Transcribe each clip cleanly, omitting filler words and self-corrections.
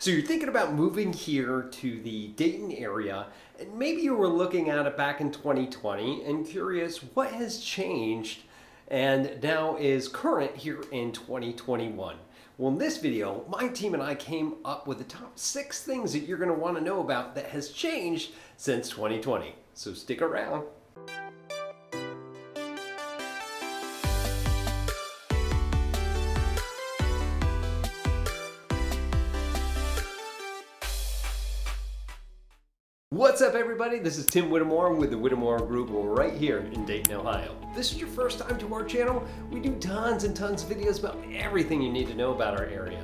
So you're thinking about moving here to the Dayton area, and maybe you were looking at it back in 2020 and curious what has changed and now is current here in 2021. Well, in this video, my team and I came up with the top 6 things that you're going to want to know about that has changed since 2020. So stick around. What's up, everybody? This is Tim Whittemore with the Whittemore Group right here in Dayton, Ohio. If this is your first time to our channel, we do tons and tons of videos about everything you need to know about our area.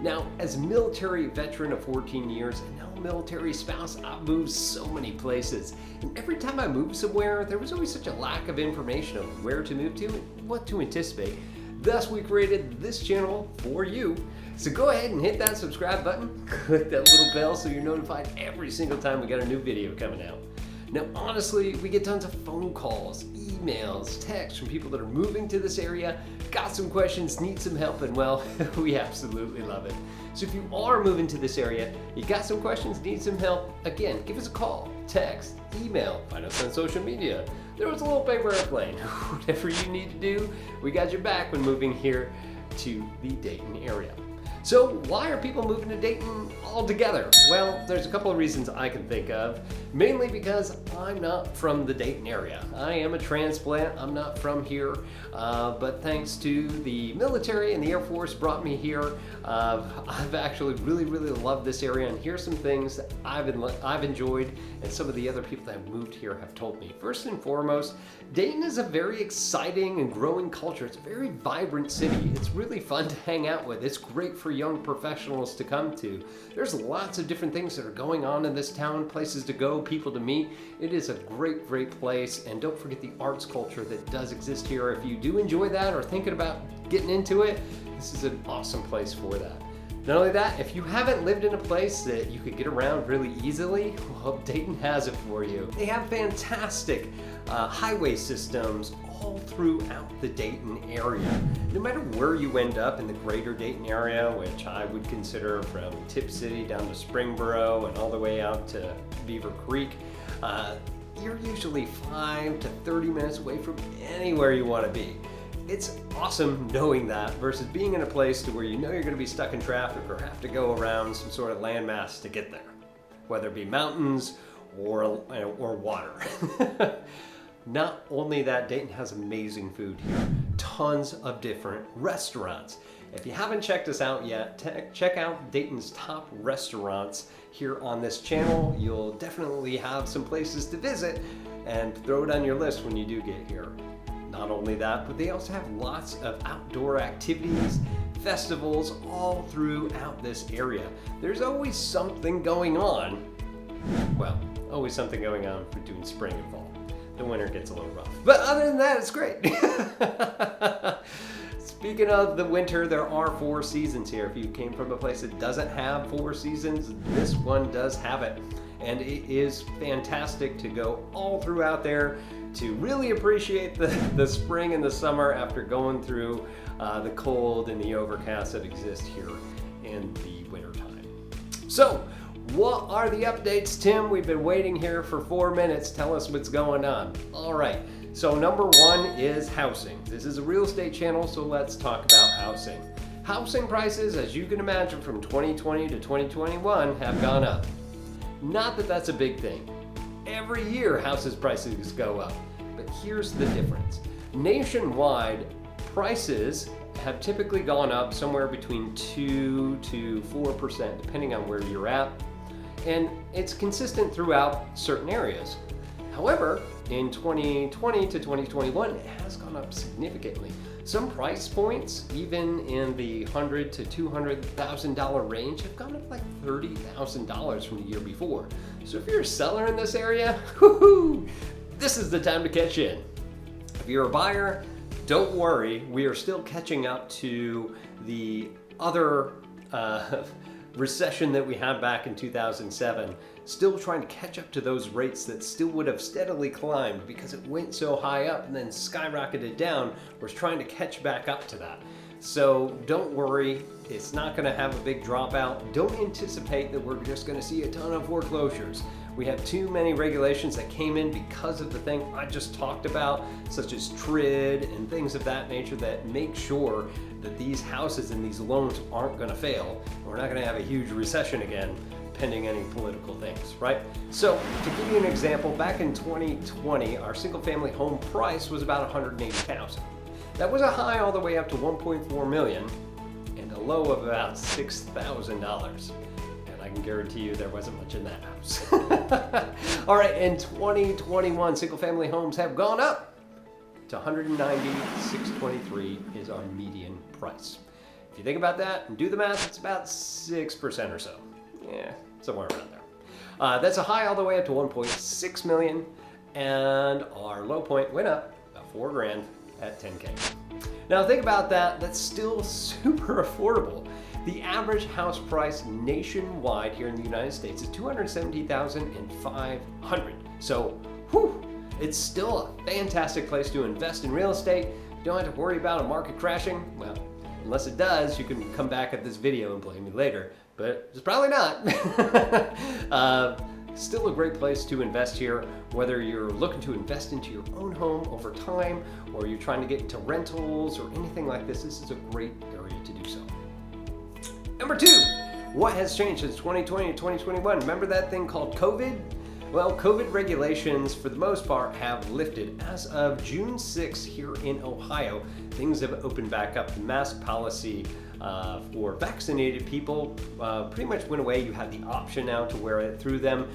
Now, as a military veteran of 14 years and now a military spouse, I've moved so many places. And every time I moved somewhere, there was always such a lack of information of where to move to and what to anticipate. Thus, we created this channel for you. So go ahead and hit that subscribe button, click that little bell so you're notified every single time we got a new video coming out. Now, honestly, we get tons of phone calls, emails, texts from people that are moving to this area, got some questions, need some help, and well, we absolutely love it. So if you are moving to this area, you got some questions, need some help, again, give us a call, text, email, find us on social media. There was a little paper airplane. Whatever you need to do, we got your back when moving here to the Dayton area. So why are people moving to Dayton altogether? Well, there's a couple of reasons I can think of, mainly because I'm not from the Dayton area. I am a transplant, I'm not from here, but thanks to the military and the Air Force brought me here, I've actually really loved this area, and here's some things that I've enjoyed and some of the other people that have moved here have told me. First and foremost, Dayton is a very exciting and growing culture. It's a very vibrant city. It's really fun to hang out with. It's great for young professionals to come to. There's lots of different things that are going on in this town, places to go, people to meet. It is a great place, and don't forget the arts culture that does exist here. If you do enjoy that or thinking about getting into it, this is an awesome place for that. Not only that, if you haven't lived in a place that you could get around really easily, well, Dayton has it for you. They have fantastic highway systems all throughout the Dayton area. No matter where you end up in the greater Dayton area, which I would consider from Tip City down to Springboro and all the way out to Beaver Creek, you're usually 5 to 30 minutes away from anywhere you want to be. It's awesome knowing that versus being in a place to where you know you're going to be stuck in traffic or have to go around some sort of landmass to get there, whether it be mountains or water. Not only that, Dayton has amazing food here. Tons of different restaurants. If you haven't checked us out yet, check out Dayton's top restaurants here on this channel. You'll definitely have some places to visit and throw it on your list when you do get here. Not only that, but they also have lots of outdoor activities, festivals all throughout this area. There's always something going on. Well, always something going on for doing spring and fall. The winter gets a little rough. But other than that, it's great. Speaking of the winter, there are 4 seasons here. If you came from a place that doesn't have 4 seasons, this one does have it. And it is fantastic to go all throughout there to really appreciate the spring and the summer after going through the cold and the overcast that exist here in the wintertime. So, what are the updates, Tim? We've been waiting here for 4 minutes. Tell us what's going on. All right, so number 1 is housing. This is a real estate channel, so let's talk about housing. Housing prices, as you can imagine, from 2020 to 2021 have gone up. Not that that's a big thing. Every year houses prices go up, but here's the difference. Nationwide, prices have typically gone up somewhere between 2 to 4%, depending on where you're at, and it's consistent throughout certain areas. However, in 2020 to 2021, it has gone up significantly. Some price points, even in the $100,000 to $200,000 range, have gone up like $30,000 from the year before. So if you're a seller in this area, this is the time to catch in. If you're a buyer, don't worry, we are still catching up to the other recession that we had back in 2007, still trying to catch up to those rates that still would have steadily climbed because it went so high up and then skyrocketed down. We're trying to catch back up to that. So don't worry, it's not going to have a big dropout. Don't anticipate that we're just going to see a ton of foreclosures. We have too many regulations that came in because of the thing I just talked about, such as TRID and things of that nature, that make sure that these houses and these loans aren't going to fail. We're not going to have a huge recession again, pending any political things, right? So to give you an example, back in 2020, our single family home price was about $180,000. That was a high all the way up to $1.4 million and a low of about $6,000. I can guarantee you there wasn't much in that house. All right, in 2021, single family homes have gone up to $190,623 is our median price. If you think about that and do the math, it's about 6% or so. Yeah, somewhere around there. That's a high all the way up to 1.6 million, and our low point went up about $4,000 at 10K. Now think about that, that's still super affordable. The average house price nationwide here in the United States is $270,500. So, it's still a fantastic place to invest in real estate. You don't have to worry about a market crashing. Well, unless it does, you can come back at this video and blame me later, but it's probably not. Still a great place to invest here, whether you're looking to invest into your own home over time, or you're trying to get into rentals or anything like this. This is a great area to do so. Number 2, what has changed since 2020 to 2021? Remember that thing called COVID? Well, COVID regulations, for the most part, have lifted. As of June 6th here in Ohio, things have opened back up. The mask policy for vaccinated people pretty much went away. You had the option now to wear it through them.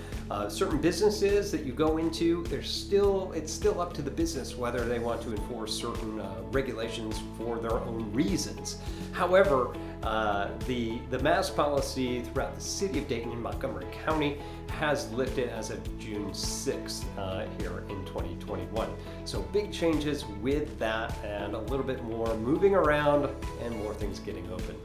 Certain businesses that you go into, it's still up to the business whether they want to enforce certain regulations for their own reasons. However, the mask policy throughout the city of Dayton and Montgomery County has lifted as of June 6th here in 2021. So big changes with that, and a little bit more moving around and more things getting open.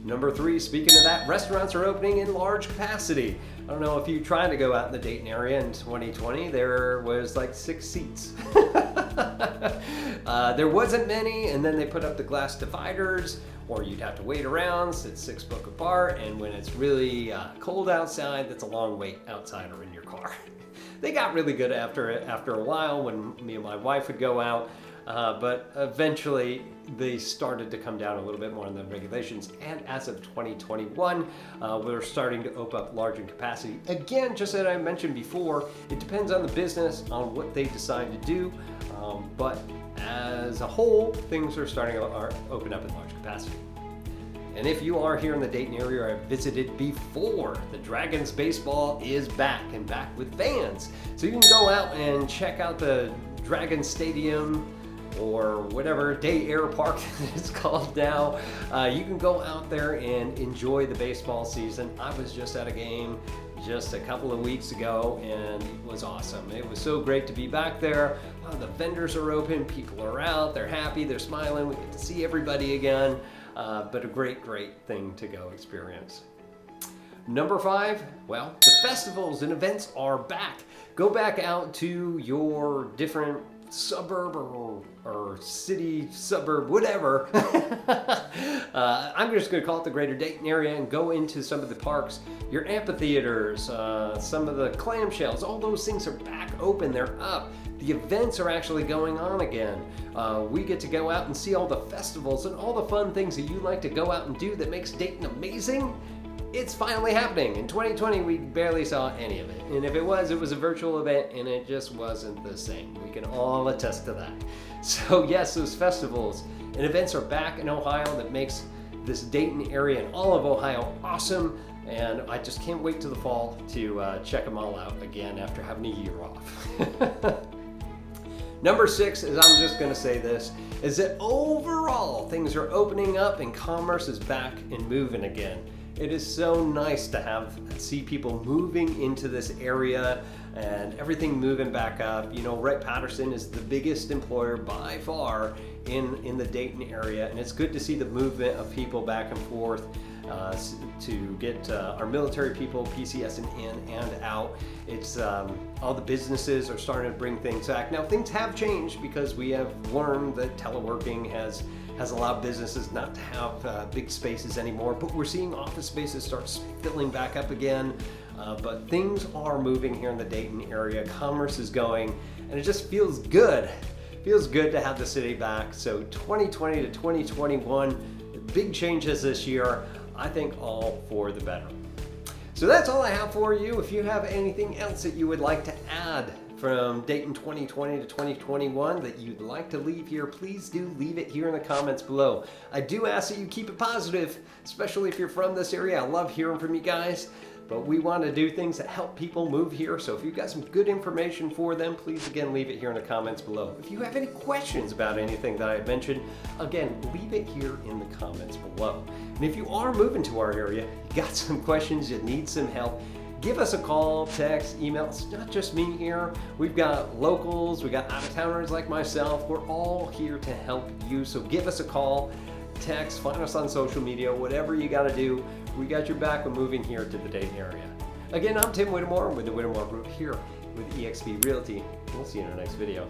Number 3, speaking of that, restaurants are opening in large capacity. I don't know if you tried to go out in the Dayton area in 2020, there was like 6 seats. There wasn't many, and then they put up the glass dividers, or you'd have to wait around, sit 6 foot apart, and when it's really cold outside, that's a long wait outside or in your car. They got really good after a while when me and my wife would go out, but eventually they started to come down a little bit more on the regulations, and as of 2021, we're starting to open up large in capacity. Again, just as I mentioned before, it depends on the business, on what they decide to do, but as a whole, things are starting to open up in large capacity. And if you are here in the Dayton area or have visited before, the Dragons baseball is back, and back with fans. So you can go out and check out the Dragons Stadium, or whatever Day Air Park it's called now. You can go out there and enjoy the baseball season. I was just at a game just a couple of weeks ago, and it was awesome. It was so great to be back there. The vendors are open, people are out, they're happy, they're smiling, we get to see everybody again, but a great thing to go experience. Number 5, well, the festivals and events are back. Go back out to your different suburb or city, suburb, whatever. I'm just going to call it the greater Dayton area, and go into some of the parks, your amphitheaters, some of the clamshells. All those things are back open, they're up. The events are actually going on again. We get to go out and see all the festivals and all the fun things that you like to go out and do that makes Dayton amazing. It's finally happening. In 2020, we barely saw any of it. And if it was a virtual event, and it just wasn't the same. We can all attest to that. So yes, those festivals and events are back in Ohio. That makes this Dayton area and all of Ohio awesome. And I just can't wait till the fall to check them all out again after having a year off. Number 6 is, I'm just going to say this, is that overall things are opening up and commerce is back and moving again. It is so nice to see people moving into this area and everything moving back up. You know, Wright-Patterson is the biggest employer by far in the Dayton area, and it's good to see the movement of people back and forth to get our military people, PCS, in and out. It's all the businesses are starting to bring things back. Now, things have changed because we have learned that teleworking has has allowed businesses not to have big spaces anymore, but we're seeing office spaces start filling back up again. But things are moving here in the Dayton area. Commerce is going, and it just feels good. Feels good to have the city back. So 2020 to 2021, big changes this year. I think all for the better. So that's all I have for you. If you have anything else that you would like to add from Dayton 2020 to 2021 that you'd like to leave here, please do leave it here in the comments below. I do ask that you keep it positive, especially if you're from this area. I love hearing from you guys, but we want to do things that help people move here. So if you've got some good information for them, please again leave it here in the comments below. If you have any questions about anything that I mentioned, again, leave it here in the comments below. And if you are moving to our area, you got some questions, you need some help, give us a call, text, email. It's not just me here. We've got locals, we got out-of-towners like myself. We're all here to help you. So give us a call, text, find us on social media, whatever you got to do. We got your back when moving here to the Dayton area. Again, I'm Tim Whittemore with the Whittemore Group here with eXp Realty. We'll see you in our next video.